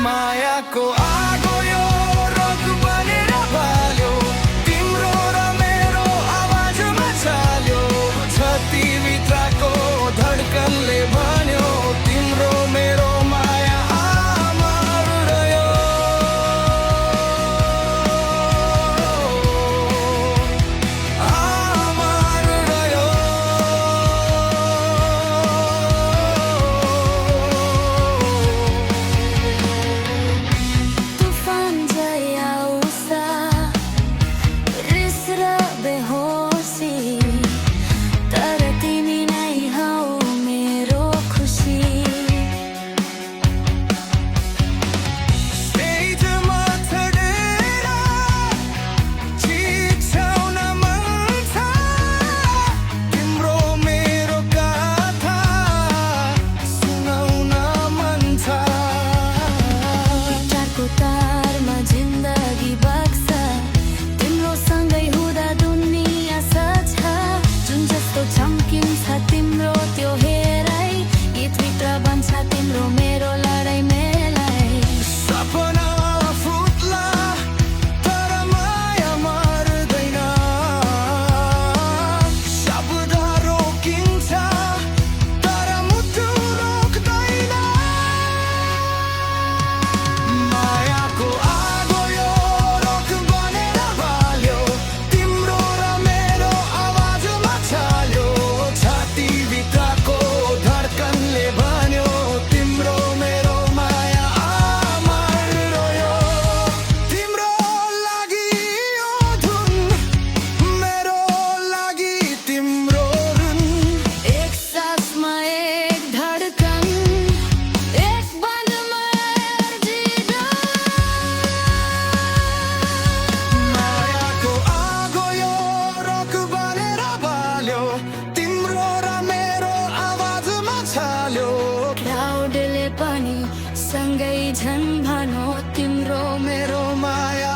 मायाको आगो यो रोग बनेर बाल्यो, तिम्रो र मेरो आवाजमा चाल्यो। छातीभित्रको धड्कनले भन्यो, तिम्रो मेरो माया अमर रह्यो। अमर रह्यो। तूफान झै आउँछ, रिस र बेहोसी, तर तिमी नै हौ मेरो खुसी। स्टेजमा चढेर चिच्याउन मन छ, तिम्रो मेरो गाथा सुनाउन मन छ। गिटारको तारमा जिन्दगी बग्छ, तिम्रो सँगै हुँदा दुनिया सछ। जुन जस्तो चम्किन्छ तिम्रो त्यो हेराइ, गीतभित्र बन्छ तिम्रो मेरो लडाइँ मेलाइ। सपना फुट्ला तर माया मर्दैन, शब्द रोकिन्छ तर मुटु रोक्दैन। मायाको आगो यो रोग बनेर बाल्यो, तिम्रो र मेरो आवाजमा चाल्यो। छातीभित्रको धड्कनले भन्यो, तिम्रो मेरो माया अमर रह्यो। तिम्रो लागि यो धुन, मेरो लागि तिम्रो ऋण। एक सासमा एक धडकन, एक बाणमा अर्जिँदै। मायाको आगो यो रोग बनेर बाल्यो, तिम्रो र मेरो आवाजमा चाल्यो। क्लाउडले पनि सँगै झन् भनो, तिम्रो मेरो माया